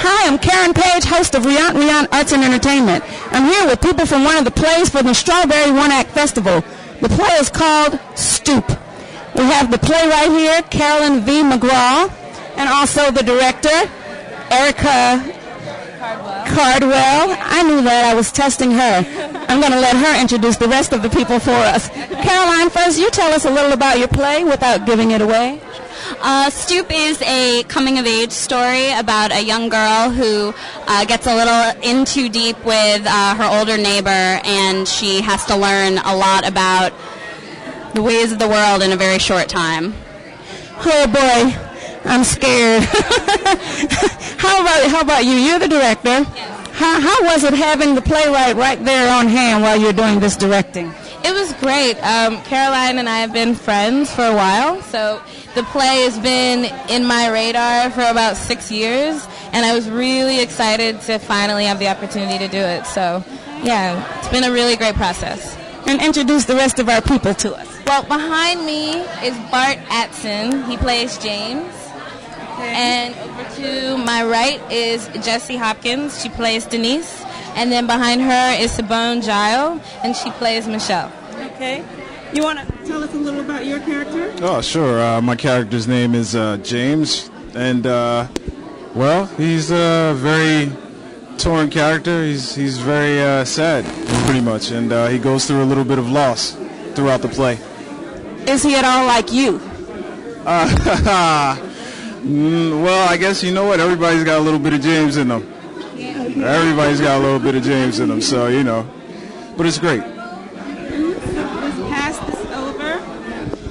Hi, I'm Karen Page, host of Riant Arts and Entertainment. I'm here with people from one of the plays for the Strawberry One Act Festival. The play is called Stoop. We have the playwright here, Carolyn V. McGraw, and also the director, Erica Cardwell. I knew that. I was testing her. I'm going to let her introduce the rest of the people for us. Caroline, first, you tell us a little about your play without giving it away. Stoop is a coming-of-age story about a young girl who gets a little in too deep with her older neighbor, and she has to learn a lot about the ways of the world in a very short time. Oh, boy. I'm scared. How about you? You're the director. Yes. How was it having the playwright right there on hand while you're doing this directing? It was great. Caroline and I have been friends for a while, so the play has been in my radar for about 6 years, and I was really excited to finally have the opportunity to do it. So, yeah, it's been a really great process. And introduce the rest of our people to us. Well, behind me is Bart Atson. He plays James. And over to my right is Jessie Hopkins. She plays Denise. And then behind her is Simone Gile, and she plays Michelle. Okay. You want to tell us a little about your character? Oh, sure. My character's name is James, and, well, he's a very torn character. He's very sad, pretty much, and he goes through a little bit of loss throughout the play. Is he at all like you? Well, I guess you know what? Everybody's got a little bit of James in them. Everybody's got a little bit of James in them, so, you know. But it's great. Let's pass this over.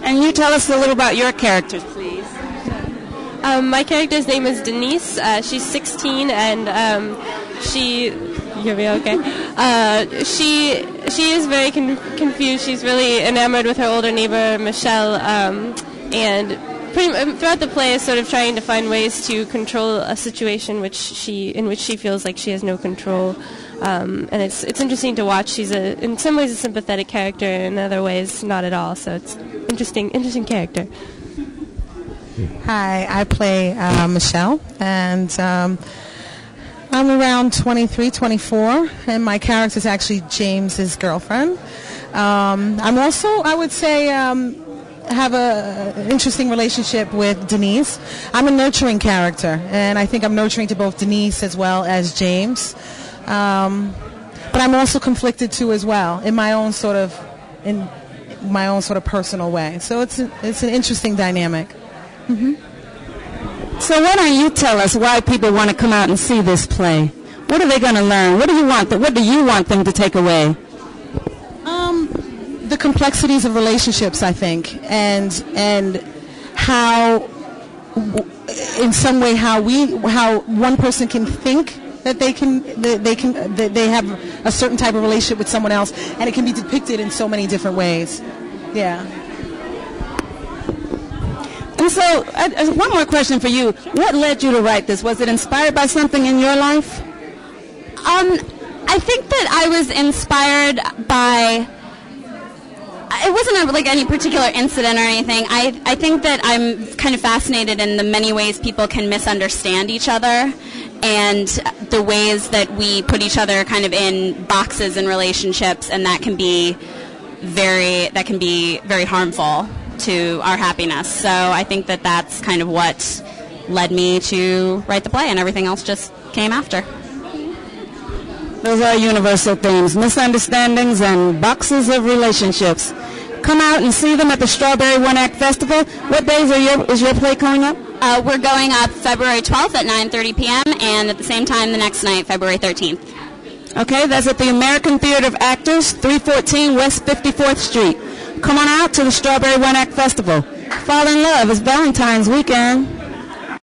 And you tell us a little about your characters, please. My character's name is Denise. She's 16, and you'll be okay. She is very confused. She's really enamored with her older neighbor, Michelle, and throughout the play is sort of trying to find ways to control a situation in which she feels like she has no control. And it's interesting to watch. She's in some ways a sympathetic character, and in other ways not at all. So it's interesting character. Hi, I play Michelle, and I'm around 23, 24, and my character is actually James's girlfriend. I'm also, I would say, have an interesting relationship with Denise. I'm a nurturing character, and I think I'm nurturing to both Denise as well as James. But I'm also conflicted too as well in my own sort of personal way. So it's an interesting dynamic. Mm-hmm. So why don't you tell us why people want to come out and see this play? What are they going to learn? What do you want them to take away? The complexities of relationships, I think, and how, in some way, how one person can think that they have a certain type of relationship with someone else, and it can be depicted in so many different ways. Yeah. And so, one more question for you. What led you to write this? Was it inspired by something in your life? I think that I was inspired by... It wasn't like any particular incident or anything. I think that I'm kind of fascinated in the many ways people can misunderstand each other, and the ways that we put each other kind of in boxes in relationships, and that can be very harmful to our happiness. So I think that that's kind of what led me to write the play, and everything else just came after. Those are universal themes, misunderstandings and boxes of relationships. Come out and see them at the Strawberry One Act Festival. What days is your play coming up? We're going up February 12th at 9:30 p.m. and at the same time the next night, February 13th. Okay, that's at the American Theater of Actors, 314 West 54th Street. Come on out to the Strawberry One Act Festival. Fall in love. It's Valentine's weekend.